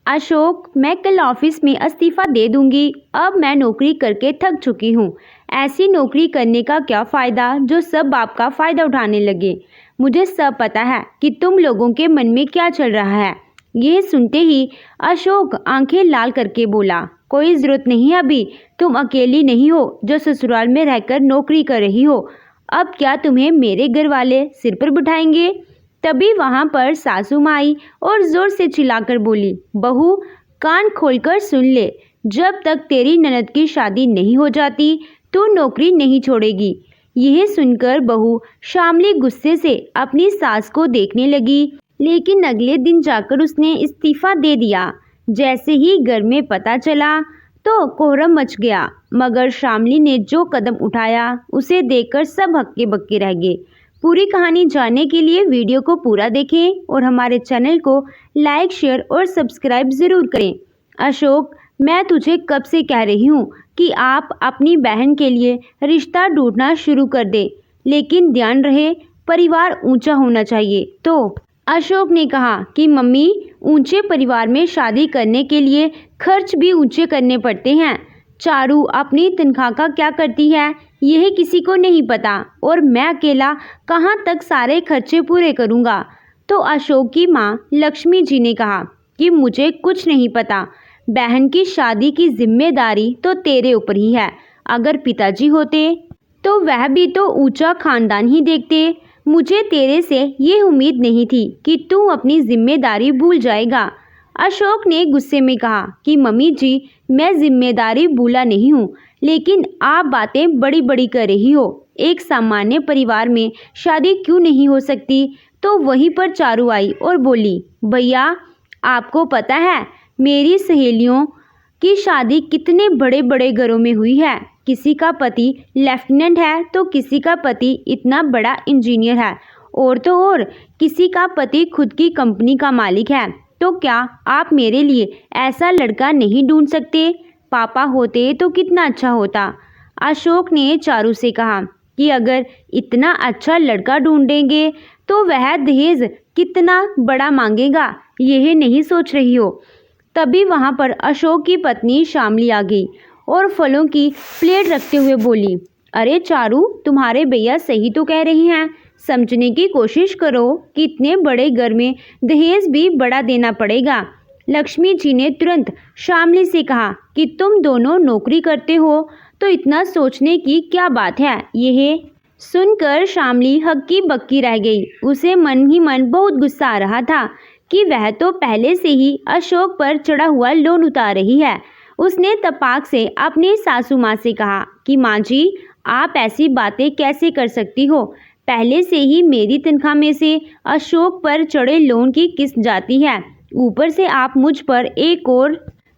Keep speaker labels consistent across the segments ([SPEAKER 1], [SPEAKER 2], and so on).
[SPEAKER 1] अशोक, मैं कल ऑफिस में इस्तीफा दे दूंगी। अब मैं नौकरी करके थक चुकी हूँ। ऐसी नौकरी करने का क्या फ़ायदा जो सब आपका फ़ायदा उठाने लगे। मुझे सब पता है कि तुम लोगों के मन में क्या चल रहा है। यह सुनते ही अशोक आंखें लाल करके बोला, कोई ज़रूरत नहीं है अभी। तुम अकेली नहीं हो जो ससुराल में रहकर नौकरी कर रही हो। अब क्या तुम्हें मेरे घर वाले सिर पर बिठाएंगे। तभी वहां पर सासू माँ आई और जोर से चिल्लाकर बोली, बहू कान खोलकर सुन ले, जब तक तेरी ननद की शादी नहीं हो जाती तू नौकरी नहीं छोड़ेगी। यह सुनकर बहू शामली गुस्से से अपनी सास को देखने लगी, लेकिन अगले दिन जाकर उसने इस्तीफा दे दिया। जैसे ही घर में पता चला तो कोहराम मच गया, मगर शामली ने जो कदम उठाया उसे देखकर सब हक्के बक्के रह गए। पूरी कहानी जानने के लिए वीडियो को पूरा देखें और हमारे चैनल को लाइक, शेयर और सब्सक्राइब ज़रूर करें। अशोक, मैं तुझे कब से कह रही हूँ कि आप अपनी बहन के लिए रिश्ता ढूंढना शुरू कर दे, लेकिन ध्यान रहे परिवार ऊंचा होना चाहिए। तो अशोक ने कहा कि मम्मी, ऊंचे परिवार में शादी करने के लिए खर्च भी ऊंचे करने पड़ते हैं। चारू अपनी तनख्वाह का क्या करती है यह किसी को नहीं पता, और मैं अकेला कहाँ तक सारे खर्चे पूरे करूँगा। तो अशोक की माँ लक्ष्मी जी ने कहा कि मुझे कुछ नहीं पता, बहन की शादी की जिम्मेदारी तो तेरे ऊपर ही है। अगर पिताजी होते तो वह भी तो ऊंचा खानदान ही देखते। मुझे तेरे से ये उम्मीद नहीं थी कि तू अपनी जिम्मेदारी भूल जाएगा। अशोक ने गुस्से में कहा कि मम्मी जी, मैं जिम्मेदारी भूला नहीं हूँ, लेकिन आप बातें बड़ी बड़ी कर रही हो। एक सामान्य परिवार में शादी क्यों नहीं हो सकती। तो वहीं पर चारू आई और बोली, भैया आपको पता है मेरी सहेलियों की शादी कितने बड़े बड़े घरों में हुई है। किसी का पति लेफ्टिनेंट है तो किसी का पति इतना बड़ा इंजीनियर है, और तो और किसी का पति खुद की कंपनी का मालिक है। तो क्या आप मेरे लिए ऐसा लड़का नहीं ढूंढ सकते। पापा होते तो कितना अच्छा होता। अशोक ने चारू से कहा कि अगर इतना अच्छा लड़का ढूंढेंगे तो वह दहेज कितना बड़ा मांगेगा, यह नहीं सोच रही हो। तभी वहां पर अशोक की पत्नी शामली आ गई और फलों की प्लेट रखते हुए बोली, अरे चारू, तुम्हारे भैया सही तो कह रही हैं। समझने की कोशिश करो कि इतने बड़े घर में दहेज भी बड़ा देना पड़ेगा। लक्ष्मी जी ने तुरंत शामली से कहा कि तुम दोनों नौकरी करते हो तो इतना सोचने की क्या बात है। यह सुनकर शामली हक्की बक्की रह गई। उसे मन ही मन बहुत गुस्सा आ रहा था कि वह तो पहले से ही अशोक पर चढ़ा हुआ लोन उतार रही है। उसने तपाक से अपनी सासू माँ से कहा कि माँ जी, आप ऐसी बातें कैसे कर सकती हो। पहले से ही मेरी तनख्वाह में से अशोक पर चढ़े लोन की किस्त जाती है, ऊपर से आप मुझ पर एक और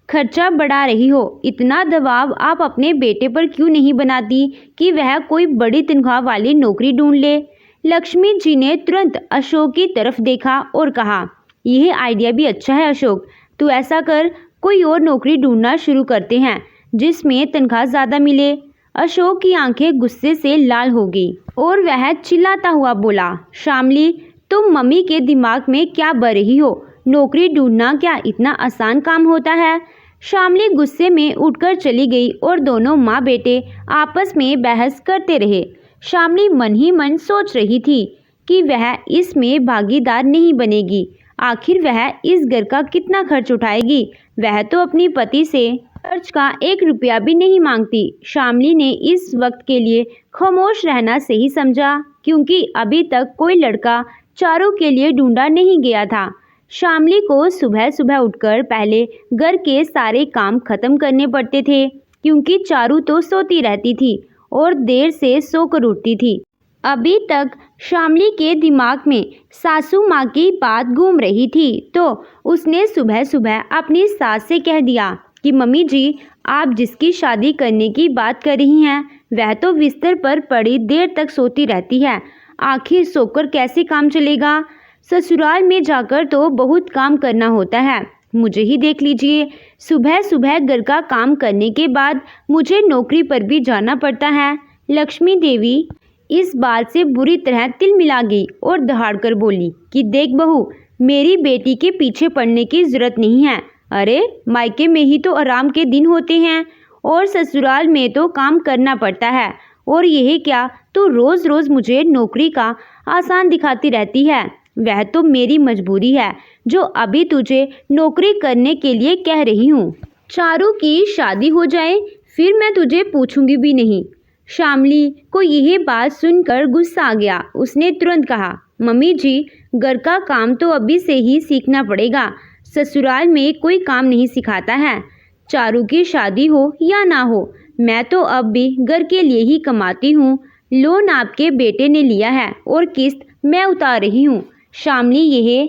[SPEAKER 1] खर्चा बढ़ा रही हो। इतना दबाव आप अपने बेटे पर क्यों नहीं बनाती कि वह कोई बड़ी तनख्वाह वाली नौकरी ढूंढ ले। लक्ष्मी जी ने तुरंत अशोक की तरफ देखा और कहा, यह आइडिया भी अच्छा है अशोक, तू ऐसा कर, कोई और नौकरी ढूंढना शुरू करते हैं जिसमें तनख्वाह ज़्यादा मिले। अशोक की आंखें गुस्से से लाल हो गई और वह चिल्लाता हुआ बोला, शामली, तुम मम्मी के दिमाग में क्या भर रही हो। नौकरी ढूंढना क्या इतना आसान काम होता है। शामली गुस्से में उठकर चली गई और दोनों माँ बेटे आपस में बहस करते रहे। शामली मन ही मन सोच रही थी कि वह इसमें भागीदार नहीं बनेगी। आखिर वह इस घर का कितना खर्च उठाएगी। वह तो अपनी पति से खर्च का 1 रुपया भी नहीं मांगती। शामली ने इस वक्त के लिए खामोश रहना सही समझा, क्योंकि अभी तक कोई लड़का चारू के लिए ढूंढा नहीं गया था। शामली को सुबह सुबह उठकर पहले घर के सारे काम खत्म करने पड़ते थे, क्योंकि चारू तो सोती रहती थी और देर से सोकर उठती थी। अभी तक शामली के दिमाग में सासू माँ की बात घूम रही थी, तो उसने सुबह सुबह अपनी सास से कह दिया कि मम्मी जी, आप जिसकी शादी करने की बात कर रही हैं वह तो बिस्तर पर पड़ी देर तक सोती रहती है। आखिर सोकर कैसे काम चलेगा। ससुराल में जाकर तो बहुत काम करना होता है। मुझे ही देख लीजिए, सुबह सुबह घर का काम करने के बाद मुझे नौकरी पर भी जाना पड़ता है। लक्ष्मी देवी इस बात से बुरी तरह तिल मिला गई और दहाड़कर बोली कि देख बहू, मेरी बेटी के पीछे पड़ने की जरूरत नहीं है। अरे मायके में ही तो आराम के दिन होते हैं और ससुराल में तो काम करना पड़ता है। और यह क्या, तू रोज़ रोज़ मुझे नौकरी का आसान दिखाती रहती है। वह तो मेरी मजबूरी है जो अभी तुझे नौकरी करने के लिए कह रही हूँ। चारू की शादी हो जाए फिर मैं तुझे पूछूंगी भी नहीं। शामली को यह बात सुनकर गुस्सा आ गया। उसने तुरंत कहा, मम्मी जी, घर का काम तो अभी से ही सीखना पड़ेगा। ससुराल में कोई काम नहीं सिखाता है। चारू की शादी हो या ना हो, मैं तो अब भी घर के लिए ही कमाती हूँ। लोन आपके बेटे ने लिया है और किस्त मैं उतार रही हूँ। शामली यह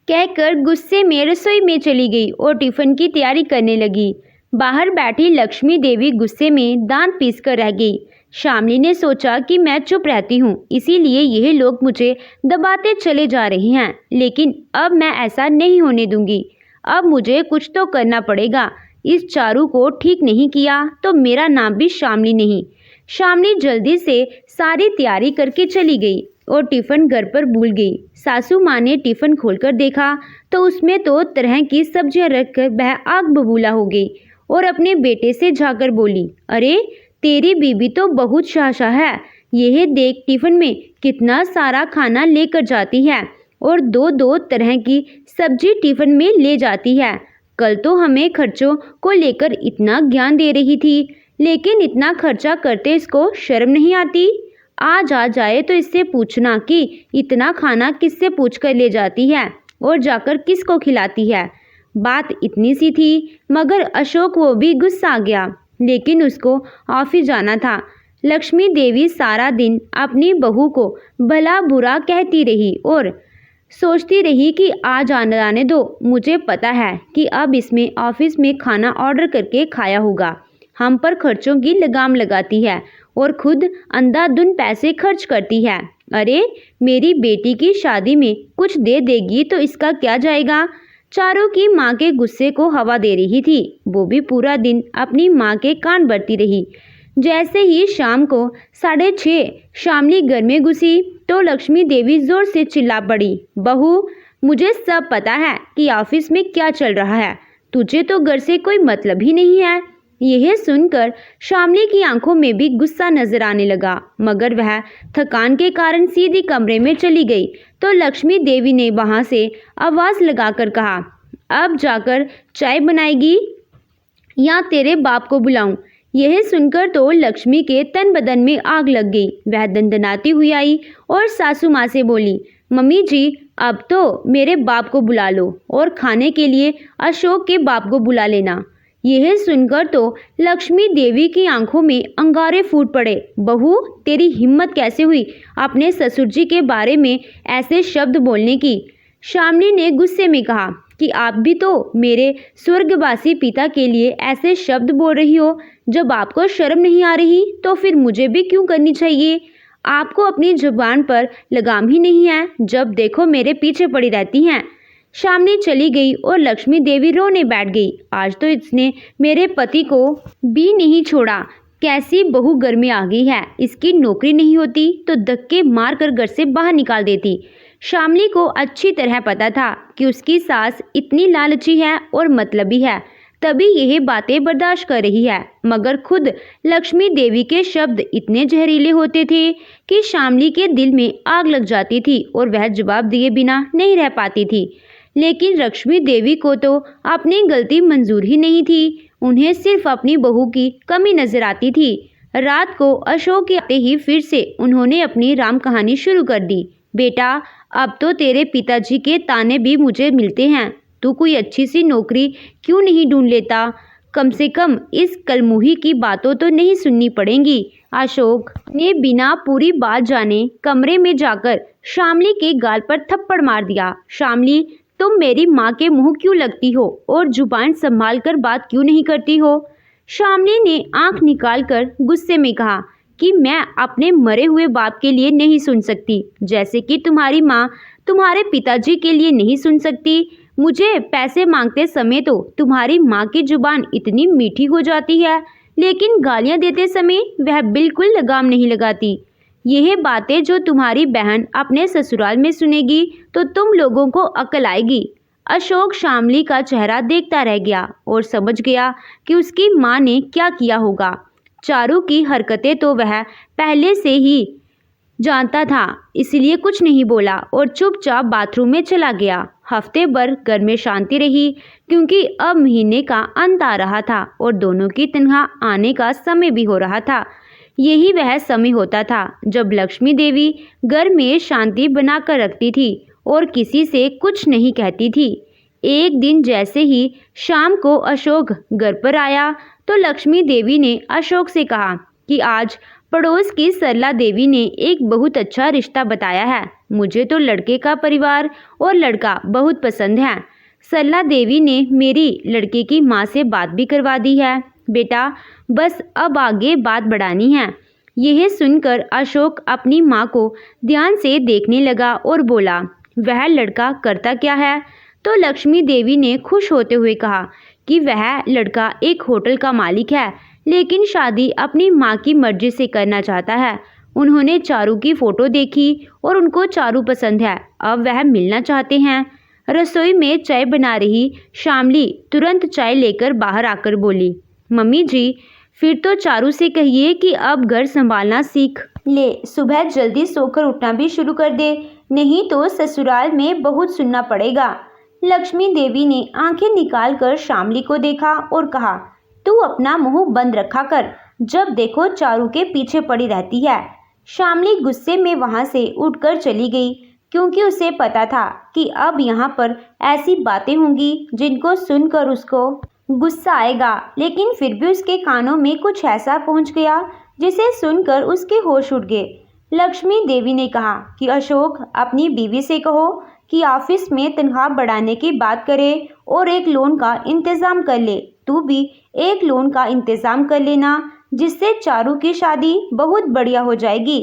[SPEAKER 1] कहकर गुस्से में रसोई में चली गई और टिफ़िन की तैयारी करने लगी। बाहर बैठी लक्ष्मी देवी गुस्से में दांत पीसकर रह गई। शामली ने सोचा कि मैं चुप रहती हूँ, इसीलिए यह लोग मुझे दबाते चले जा रहे हैं, लेकिन अब मैं ऐसा नहीं होने दूंगी। अब मुझे कुछ तो करना पड़ेगा। इस चारू को ठीक नहीं किया तो मेरा नाम भी शामली नहीं। शामली जल्दी से सारी तैयारी करके चली गई और टिफ़िन घर पर भूल गई। सासू माँ ने टिफ़िन खोलकर देखा तो उसमें तो तरह की सब्जियां रखकर वह आग बबूला हो गई और अपने बेटे से जाकर बोली, अरे तेरी बीबी तो बहुत शाहशाह है। यह देख टिफ़िन में कितना सारा खाना लेकर जाती है और दो दो तरह की सब्जी टिफ़िन में ले जाती है। कल तो हमें खर्चों को लेकर इतना ज्ञान दे रही थी, लेकिन इतना खर्चा करते इसको शर्म नहीं आती। आज आ जाए तो इससे पूछना कि इतना खाना किससे पूछकर ले जाती है और जाकर किसको खिलाती है। बात इतनी सी थी, मगर अशोक वो भी गुस्सा आ गया, लेकिन उसको ऑफिस जाना था। लक्ष्मी देवी सारा दिन अपनी बहू को भला बुरा कहती रही और सोचती रही कि आज आने दो, मुझे पता है कि अब इसमें ऑफिस में खाना ऑर्डर करके खाया होगा। हम पर खर्चों की लगाम लगाती है और खुद अंधाधुंध पैसे खर्च करती है। अरे मेरी बेटी की शादी में कुछ दे देगी तो इसका क्या जाएगा। चारू की माँ के गुस्से को हवा दे रही थी। वो भी पूरा दिन अपनी माँ के कान भरती रही। जैसे ही शाम को 6:30 शामली घर में घुसी तो लक्ष्मी देवी जोर से चिल्ला पड़ी, बहू, मुझे सब पता है कि ऑफिस में क्या चल रहा है। तुझे तो घर से कोई मतलब ही नहीं है। यह सुनकर शामली की आंखों में भी गुस्सा नजर आने लगा, मगर वह थकान के कारण सीधी कमरे में चली गई तो लक्ष्मी देवी ने वहां से आवाज लगाकर कहा, अब जाकर चाय बनाएगी या तेरे बाप को बुलाऊं। यह सुनकर तो लक्ष्मी के तन बदन में आग लग गई। वह दंदनाती हुई आई और सासू माँ से बोली, मम्मी जी, अब तो मेरे बाप को बुला लो और खाने के लिए अशोक के बाप को बुला लेना। यह सुनकर तो लक्ष्मी देवी की आंखों में अंगारे फूट पड़े। बहू, तेरी हिम्मत कैसे हुई अपने ससुर जी के बारे में ऐसे शब्द बोलने की। शामली ने गुस्से में कहा कि आप भी तो मेरे स्वर्गवासी पिता के लिए ऐसे शब्द बोल रही हो। जब आपको शर्म नहीं आ रही तो फिर मुझे भी क्यों करनी चाहिए। आपको अपनी जुबान पर लगाम ही नहीं है, जब देखो मेरे पीछे पड़ी रहती हैं। शामली चली गई और लक्ष्मी देवी रोने बैठ गई। आज तो इसने मेरे पति को भी नहीं छोड़ा। कैसी बहू घर में आ गई है। इसकी नौकरी नहीं होती तो धक्के मार कर घर से बाहर निकाल देती। शामली को अच्छी तरह पता था कि उसकी सास इतनी लालची है और मतलबी है, तभी यह बातें बर्दाश्त कर रही है। मगर खुद लक्ष्मी देवी के शब्द इतने जहरीले होते थे कि शामली के दिल में आग लग जाती थी और वह जवाब दिए बिना नहीं रह पाती थी। लेकिन लक्ष्मी देवी को तो अपनी गलती मंजूर ही नहीं थी। उन्हें सिर्फ अपनी बहू की कमी नजर आती थी। रात को अशोक के आते ही फिर से उन्होंने अपनी राम कहानी शुरू कर दी। बेटा, अब तो तेरे पिताजी के ताने भी मुझे मिलते हैं। तू कोई अच्छी सी नौकरी क्यों नहीं ढूंढ लेता। कम से कम इस कलमुही की बातों तो नहीं सुननी पड़ेंगी। अशोक ने बिना पूरी बात जाने कमरे में जाकर शामली के गाल पर थप्पड़ मार दिया। शामली, तुम मेरी माँ के मुंह क्यों लगती हो और जुबान संभाल कर बात क्यों नहीं करती हो। शामली ने आंख निकालकर गुस्से में कहा कि मैं अपने मरे हुए बाप के लिए नहीं सुन सकती, जैसे कि तुम्हारी माँ तुम्हारे पिताजी के लिए नहीं सुन सकती। मुझे पैसे मांगते समय तो तुम्हारी माँ की जुबान इतनी मीठी हो जाती है, लेकिन गालियाँ देते समय वह बिल्कुल लगाम नहीं लगाती। यह बातें जो तुम्हारी बहन अपने ससुराल में सुनेगी तो तुम लोगों को अकल आएगी। अशोक शामली का चेहरा देखता रह गया और समझ गया कि उसकी माँ ने क्या किया होगा। चारू की हरकतें तो वह पहले से ही जानता था, इसलिए कुछ नहीं बोला और चुपचाप बाथरूम में चला गया। हफ्ते भर घर में शांति रही, क्योंकि अब महीने का अंत आ रहा था और दोनों की तनख्वाह आने का समय भी हो रहा था। यही वह समय होता था जब लक्ष्मी देवी घर में शांति बनाकर रखती थी और किसी से कुछ नहीं कहती थी। एक दिन जैसे ही शाम को अशोक घर पर आया तो लक्ष्मी देवी ने अशोक से कहा कि आज पड़ोस की सरला देवी ने एक बहुत अच्छा रिश्ता बताया है। मुझे तो लड़के का परिवार और लड़का बहुत पसंद है। सरला देवी ने मेरी लड़के की माँ से बात भी करवा दी है। बेटा, बस अब आगे बात बढ़ानी है। यह सुनकर अशोक अपनी माँ को ध्यान से देखने लगा और बोला, वह लड़का करता क्या है? तो लक्ष्मी देवी ने खुश होते हुए कहा कि वह लड़का एक होटल का मालिक है, लेकिन शादी अपनी माँ की मर्जी से करना चाहता है। उन्होंने चारू की फ़ोटो देखी और उनको चारू पसंद है। अब वह मिलना चाहते हैं। रसोई में चाय बना रही शामली तुरंत चाय लेकर बाहर आकर बोली, मम्मी जी, फिर तो चारू से कहिए कि अब घर संभालना सीख ले, सुबह जल्दी सोकर उठना भी शुरू कर दे, नहीं तो ससुराल में बहुत सुनना पड़ेगा। लक्ष्मी देवी ने आंखें निकालकर शामली को देखा और कहा, तू अपना मुंह बंद रखा कर, जब देखो चारू के पीछे पड़ी रहती है। शामली गुस्से में वहां से उठकर चली गई, क्योंकि उसे पता था कि अब यहाँ पर ऐसी बातें होंगी जिनको सुनकर उसको गुस्सा आएगा, लेकिन फिर भी उसके कानों में कुछ ऐसा पहुंच गया जिसे सुनकर उसके होश उड़ गए। लक्ष्मी देवी ने कहा कि अशोक, अपनी बीवी से कहो कि ऑफिस में तनख्वाह बढ़ाने की बात करे और एक लोन का इंतज़ाम कर ले। तू भी एक लोन का इंतज़ाम कर लेना, जिससे चारू की शादी बहुत बढ़िया हो जाएगी।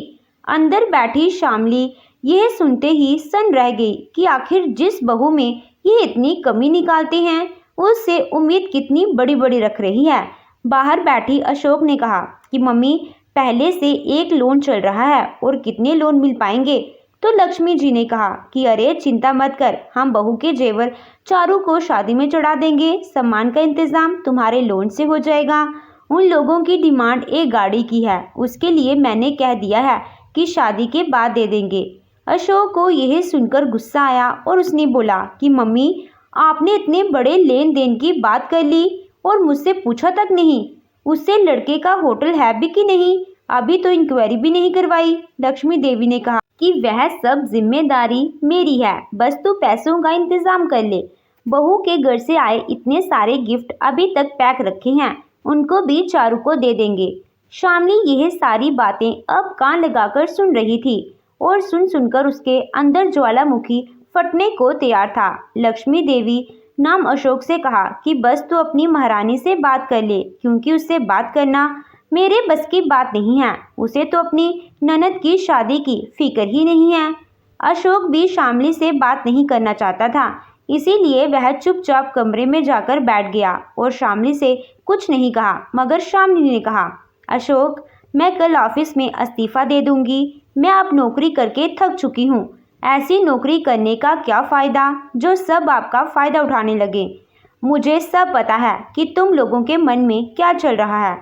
[SPEAKER 1] अंदर बैठी शामली यह सुनते ही सन रह गई कि आखिर जिस बहू में ये इतनी कमी निकालते हैं, उससे उम्मीद कितनी बड़ी बड़ी रख रही है। बाहर बैठी अशोक ने कहा कि मम्मी, पहले से एक लोन चल रहा है और कितने लोन मिल पाएंगे? तो लक्ष्मी जी ने कहा कि अरे चिंता मत कर, हम बहू के जेवर चारू को शादी में चढ़ा देंगे। सामान का इंतजाम तुम्हारे लोन से हो जाएगा। उन लोगों की डिमांड एक गाड़ी की है, उसके लिए मैंने कह दिया है कि शादी के बाद दे देंगे। अशोक को यह सुनकर गुस्सा आया और उसने बोला कि मम्मी, आपने इतने बड़े लेन देन की बात कर ली और मुझसे पूछा तक नहीं। उससे लड़के का होटल है भी कि नहीं, अभी तो इंक्वायरी भी नहीं करवाई। लक्ष्मी देवी ने कहा कि वह सब जिम्मेदारी मेरी है, बस तू पैसों का इंतजाम कर ले। बहू के घर से आए इतने सारे गिफ्ट अभी तक पैक रखे हैं, उनको भी चारू को दे देंगे। शामली यह सारी बातें अब कान लगाकर सुन रही थी और सुन सुनकर उसके अंदर ज्वालामुखी फटने को तैयार था। लक्ष्मी देवी नाम अशोक से कहा कि बस तू अपनी महारानी से बात कर ले, क्योंकि उससे बात करना मेरे बस की बात नहीं है। उसे तो अपनी ननद की शादी की फिक्र ही नहीं है। अशोक भी शामली से बात नहीं करना चाहता था, इसीलिए वह चुपचाप कमरे में जाकर बैठ गया और शामली से कुछ नहीं कहा। मगर शामली ने कहा, अशोक, मैं कल ऑफिस में इस्तीफ़ा दे दूंगी। मैं अब नौकरी करके थक चुकी हूँ। ऐसी नौकरी करने का क्या फ़ायदा जो सब आपका फ़ायदा उठाने लगे। मुझे सब पता है कि तुम लोगों के मन में क्या चल रहा है।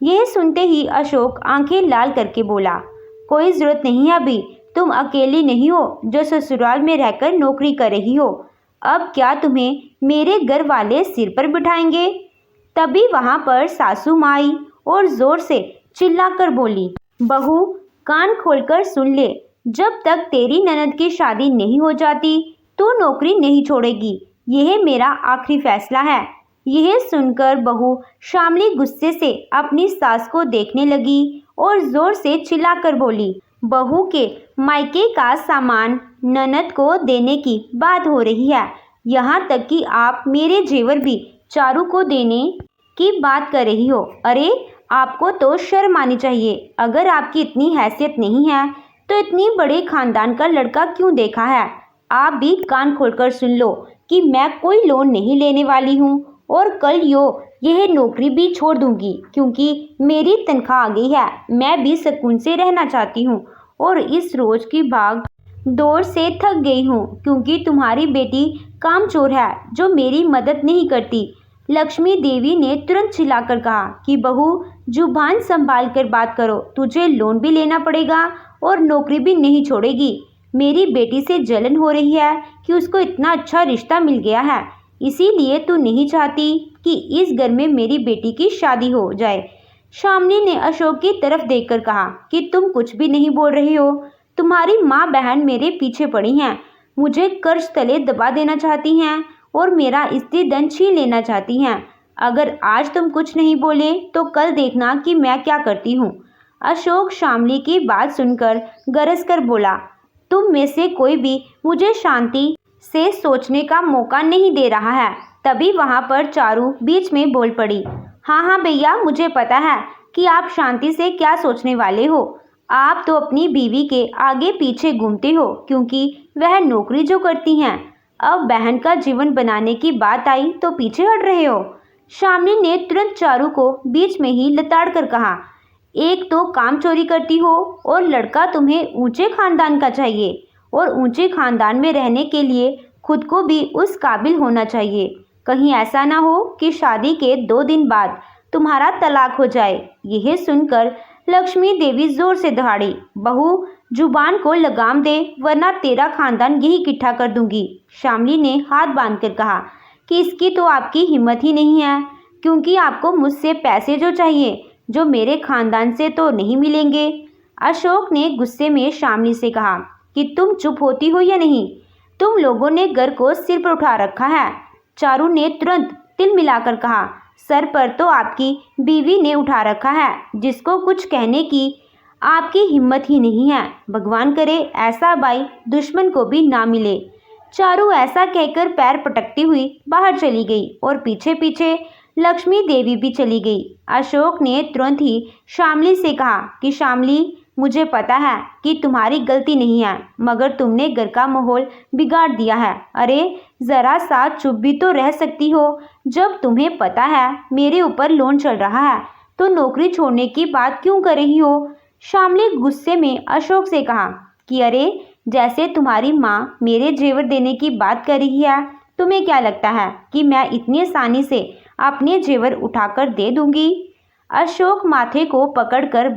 [SPEAKER 1] यह सुनते ही अशोक आंखें लाल करके बोला, कोई ज़रूरत नहीं है, अभी तुम अकेली नहीं हो जो ससुराल में रहकर नौकरी कर रही हो। अब क्या तुम्हें मेरे घर वाले सिर पर बिठाएंगे? तभी वहाँ पर सासू माँ आई और ज़ोर से चिल्लाकर बोली, बहू, कान खोलकर सुन ले, जब तक तेरी ननद की शादी नहीं हो जाती तो नौकरी नहीं छोड़ेगी। यह मेरा आखिरी फैसला है। यह सुनकर बहू शामली गुस्से से अपनी सास को देखने लगी और जोर से चिल्लाकर बोली, बहू के मायके का सामान ननद को देने की बात हो रही है, यहाँ तक कि आप मेरे जेवर भी चारू को देने की बात कर रही हो। अरे, आपको तो शर्म आनी चाहिए। अगर आपकी इतनी हैसियत नहीं है तो इतनी बड़े खानदान का लड़का क्यों देखा है? आप भी कान खोलकर सुन लो कि मैं कोई लोन नहीं लेने वाली हूँ और कल यह नौकरी भी छोड़ दूंगी, क्योंकि मेरी तनख्वाह आ गई है। मैं भी सुकून से रहना चाहती हूँ और इस रोज़ की भाग दौड़ से थक गई हूँ, क्योंकि तुम्हारी बेटी कामचोर है जो मेरी मदद नहीं करती। लक्ष्मी देवी ने तुरंत चिल्लाकर कहा कि बहू, जुबान संभाल कर बात करो, तुझे लोन भी लेना पड़ेगा और नौकरी भी नहीं छोड़ेगी। मेरी बेटी से जलन हो रही है कि उसको इतना अच्छा रिश्ता मिल गया है, इसीलिए तू नहीं चाहती कि इस घर में मेरी बेटी की शादी हो जाए। शामनी ने अशोक की तरफ देखकर कहा कि तुम कुछ भी नहीं बोल रहे हो। तुम्हारी माँ बहन मेरे पीछे पड़ी हैं, मुझे कर्ज तले दबा देना चाहती हैं और मेरा स्त्री धन छीन लेना चाहती हैं। अगर आज तुम कुछ नहीं बोले तो कल देखना कि मैं क्या करती हूँ। अशोक शामली की बात सुनकर गरज कर बोला, तुम में से कोई भी मुझे शांति से सोचने का मौका नहीं दे रहा है। तभी वहाँ पर चारू बीच में बोल पड़ी, हाँ हाँ भैया, मुझे पता है कि आप शांति से क्या सोचने वाले हो। आप तो अपनी बीवी के आगे पीछे घूमते हो क्योंकि वह नौकरी जो करती हैं। अब बहन का जीवन बनाने की बात आई तो पीछे हट रहे हो। शामली ने तुरंत चारू को बीच में ही लताड़ कर कहा, एक तो काम चोरी करती हो और लड़का तुम्हें ऊंचे खानदान का चाहिए, और ऊंचे खानदान में रहने के लिए खुद को भी उस काबिल होना चाहिए। कहीं ऐसा ना हो कि शादी के 2 दिन बाद तुम्हारा तलाक हो जाए। यह सुनकर लक्ष्मी देवी जोर से दहाड़ी, बहू, जुबान को लगाम दे वरना तेरा खानदान यही इकट्ठा कर दूंगी। शामली ने हाथ बांधकर कहा कि इसकी तो आपकी हिम्मत ही नहीं है, क्योंकि आपको मुझसे पैसे जो चाहिए, जो मेरे खानदान से तो नहीं मिलेंगे। अशोक ने गुस्से में शामली से कहा कि तुम चुप होती हो या नहीं? तुम लोगों ने घर को सिर पर उठा रखा है। चारू ने तुरंत तिल मिलाकर कहा, सर पर तो आपकी बीवी ने उठा रखा है, जिसको कुछ कहने की आपकी हिम्मत ही नहीं है। भगवान करे ऐसा भाई दुश्मन को भी ना मिले। चारू ऐसा कहकर पैर पटकती हुई बाहर चली गई और पीछे पीछे लक्ष्मी देवी भी चली गई। अशोक ने तुरंत ही शामली से कहा कि शामली, मुझे पता है कि तुम्हारी गलती नहीं है, मगर तुमने घर का माहौल बिगाड़ दिया है। अरे ज़रा सा चुप भी तो रह सकती हो। जब तुम्हें पता है मेरे ऊपर लोन चल रहा है तो नौकरी छोड़ने की बात क्यों कर रही हो? शामली गुस्से में अशोक से कहा कि अरे, जैसे तुम्हारी माँ मेरे जेवर देने की बात कर रही है, तुम्हें क्या लगता है कि मैं इतनी आसानी से अपने जेवर उठाकर दे दूंगी? अशोक माथे को पकड़कर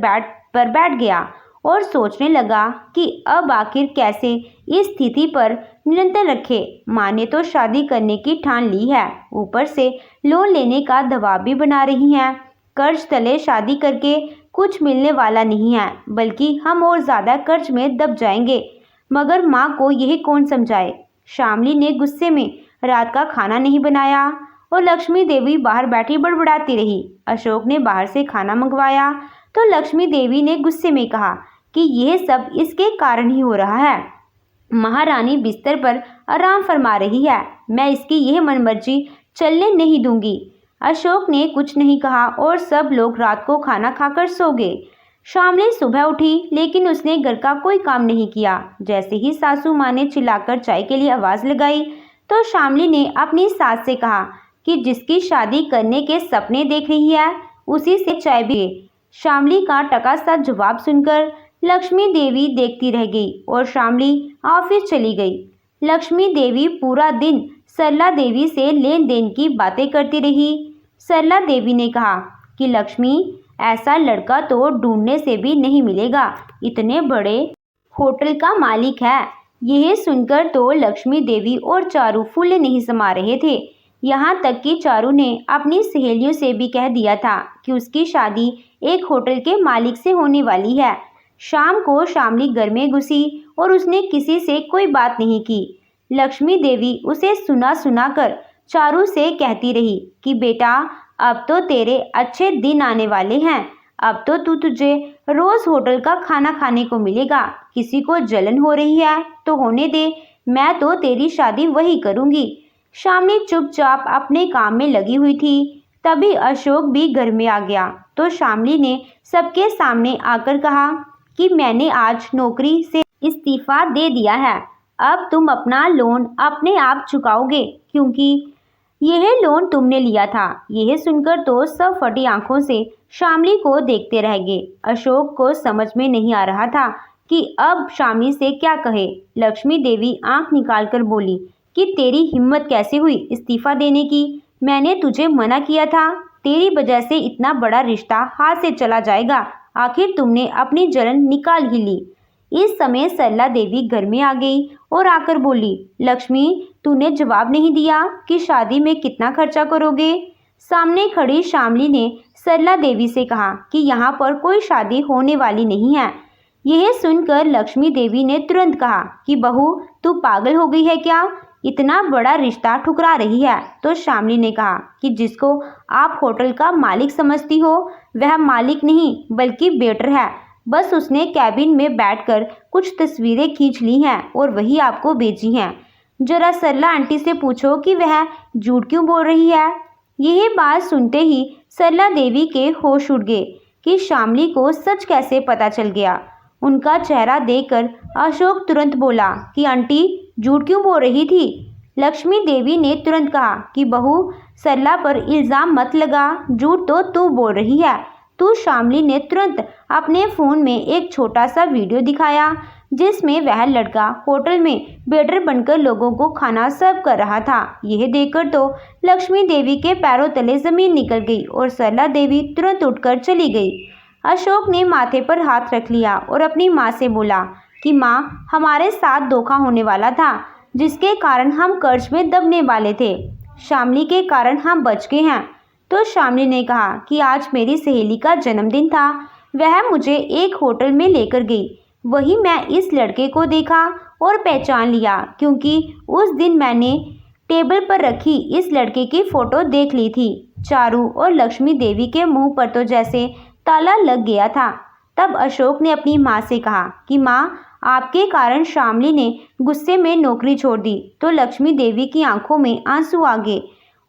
[SPEAKER 1] बैठ गया और सोचने लगा कि अब आखिर कैसे इस स्थिति पर नियंत्रण रखे। माँ ने तो शादी करने की ठान ली है, ऊपर से लोन लेने का दबाव भी बना रही हैं। कर्ज तले शादी करके कुछ मिलने वाला नहीं है, बल्कि हम और ज़्यादा कर्ज में दब जाएंगे। मगर माँ को यही कौन समझाए। शामली ने गुस्से में रात का खाना नहीं बनाया और लक्ष्मी देवी बाहर बैठी बड़बड़ाती रही। अशोक ने बाहर से खाना मंगवाया तो लक्ष्मी देवी ने गुस्से में कहा कि यह सब इसके कारण ही हो रहा है। महारानी बिस्तर पर आराम फरमा रही है, मैं इसकी यह मनमर्जी चलने नहीं दूंगी। अशोक ने कुछ नहीं कहा और सब लोग रात को खाना खाकर सो गए। शामली सुबह उठी लेकिन उसने घर का कोई काम नहीं किया। जैसे ही सासू माँ ने चिल्लाकर चाय के लिए आवाज़ लगाई तो शामली ने अपनी सास से कहा कि जिसकी शादी करने के सपने देख रही है उसी से चाय भी। शामली का टकासा जवाब सुनकर लक्ष्मी देवी देखती रह गई और शामली ऑफिस चली गई। लक्ष्मी देवी पूरा दिन सरला देवी से लेन देन की बातें करती रही। सरला देवी ने कहा कि लक्ष्मी, ऐसा लड़का तो ढूंढने से भी नहीं मिलेगा, इतने बड़े होटल का मालिक है। यह सुनकर तो लक्ष्मी देवी और चारू फूले नहीं समा रहे थे। यहाँ तक कि चारू ने अपनी सहेलियों से भी कह दिया था कि उसकी शादी एक होटल के मालिक से होने वाली है। शाम को शामली घर में घुसी और उसने किसी से कोई बात नहीं की। लक्ष्मी देवी उसे सुना सुना कर चारू से कहती रही कि बेटा, अब तो तेरे अच्छे दिन आने वाले हैं। अब तो तुझे रोज़ होटल का खाना खाने को मिलेगा। किसी को जलन हो रही है तो होने दे, मैं तो तेरी शादी वही करूँगी। शामली चुपचाप अपने काम में लगी हुई थी। तभी अशोक भी घर में आ गया तो शामली ने सबके सामने आकर कहा कि मैंने आज नौकरी से इस्तीफा दे दिया है। अब तुम अपना लोन अपने आप चुकाओगे, क्योंकि यह लोन तुमने लिया था। यह सुनकर तो सब फटी आंखों से शामली को देखते रह गए। अशोक को समझ में नहीं आ रहा था कि अब शामली से क्या कहे। लक्ष्मी देवी आंख निकालकर बोली कि तेरी हिम्मत कैसे हुई इस्तीफ़ा देने की। मैंने तुझे मना किया था, तेरी वजह से इतना बड़ा रिश्ता हाथ से चला जाएगा। आखिर तुमने अपनी जलन निकाल ही ली। इस समय सरला देवी घर में आ गई और आकर बोली, लक्ष्मी, तूने जवाब नहीं दिया कि शादी में कितना खर्चा करोगे। सामने खड़ी शामली ने सरला देवी से कहा कि यहाँ पर कोई शादी होने वाली नहीं है। यह सुनकर लक्ष्मी देवी ने तुरंत कहा कि बहू, तू पागल हो गई है क्या, इतना बड़ा रिश्ता ठुकरा रही है। तो शामली ने कहा कि जिसको आप होटल का मालिक समझती हो वह मालिक नहीं बल्कि वेटर है। बस उसने कैबिन में बैठकर कुछ तस्वीरें खींच ली हैं और वही आपको भेजी हैं। जरा सरला आंटी से पूछो कि वह झूठ क्यों बोल रही है। यह बात सुनते ही सरला देवी के होश उड़ गए कि शामली को सच कैसे पता चल गया। उनका चेहरा देखकर अशोक तुरंत बोला कि आंटी झूठ क्यों बोल रही थी। लक्ष्मी देवी ने तुरंत कहा कि बहू, सरला पर इल्ज़ाम मत लगा, झूठ तो तू बोल रही है। तो शामली ने तुरंत अपने फ़ोन में एक छोटा सा वीडियो दिखाया जिसमें वह लड़का होटल में वेटर बनकर लोगों को खाना सर्व कर रहा था। यह देखकर तो लक्ष्मी देवी के पैरों तले ज़मीन निकल गई और सरला देवी तुरंत उठकर चली गई। अशोक ने माथे पर हाथ रख लिया और अपनी माँ से बोला कि माँ, हमारे साथ धोखा होने वाला था जिसके कारण हम कर्ज में दबने वाले थे। शामली के कारण हम बच गए हैं। तो शामली ने कहा कि आज मेरी सहेली का जन्मदिन था, वह मुझे एक होटल में लेकर गई। वही मैं इस लड़के को देखा और पहचान लिया क्योंकि उस दिन मैंने टेबल पर रखी इस लड़के की फ़ोटो देख ली थी। चारू और लक्ष्मी देवी के मुंह पर तो जैसे ताला लग गया था। तब अशोक ने अपनी माँ से कहा कि माँ, आपके कारण शामली ने गुस्से में नौकरी छोड़ दी। तो लक्ष्मी देवी की आंखों में आंसू आ गए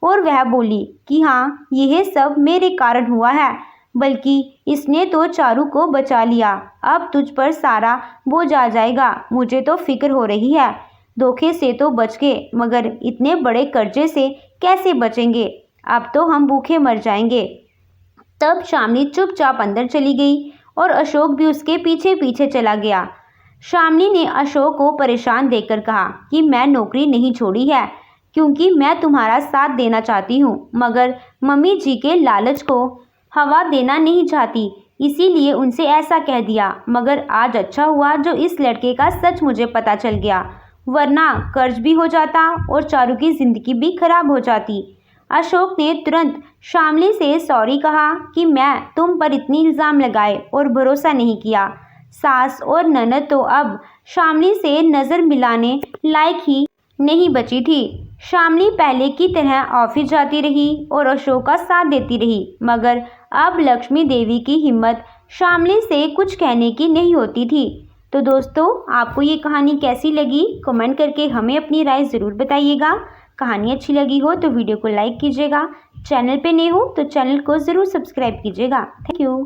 [SPEAKER 1] और वह बोली कि हाँ, यह सब मेरे कारण हुआ है, बल्कि इसने तो चारू को बचा लिया। अब तुझ पर सारा बोझ आ जाएगा। मुझे तो फिक्र हो रही है। धोखे से तो बच गए, मगर इतने बड़े कर्जे से कैसे बचेंगे। अब तो हम भूखे मर जाएंगे। तब शामली चुपचाप अंदर चली गई और अशोक भी उसके पीछे पीछे चला गया। शामली ने अशोक को परेशान देखकर कहा कि मैं नौकरी नहीं छोड़ी है क्योंकि मैं तुम्हारा साथ देना चाहती हूँ, मगर मम्मी जी के लालच को हवा देना नहीं चाहती, इसीलिए उनसे ऐसा कह दिया। मगर आज अच्छा हुआ जो इस लड़के का सच मुझे पता चल गया, वरना कर्ज भी हो जाता और चारू की ज़िंदगी भी खराब हो जाती। अशोक ने तुरंत शामली से सॉरी कहा कि मैं तुम पर इतनी इल्ज़ाम लगाए और भरोसा नहीं किया। सास और ननद तो अब शामली से नज़र मिलाने लायक ही नहीं बची थी। शामली पहले की तरह ऑफिस जाती रही और अशोक का साथ देती रही, मगर अब लक्ष्मी देवी की हिम्मत शामली से कुछ कहने की नहीं होती थी। तो दोस्तों, आपको ये कहानी कैसी लगी कमेंट करके हमें अपनी राय ज़रूर बताइएगा। कहानी अच्छी लगी हो तो वीडियो को लाइक कीजिएगा। चैनल पे नए हो तो चैनल को ज़रूर सब्सक्राइब कीजिएगा। Thank you.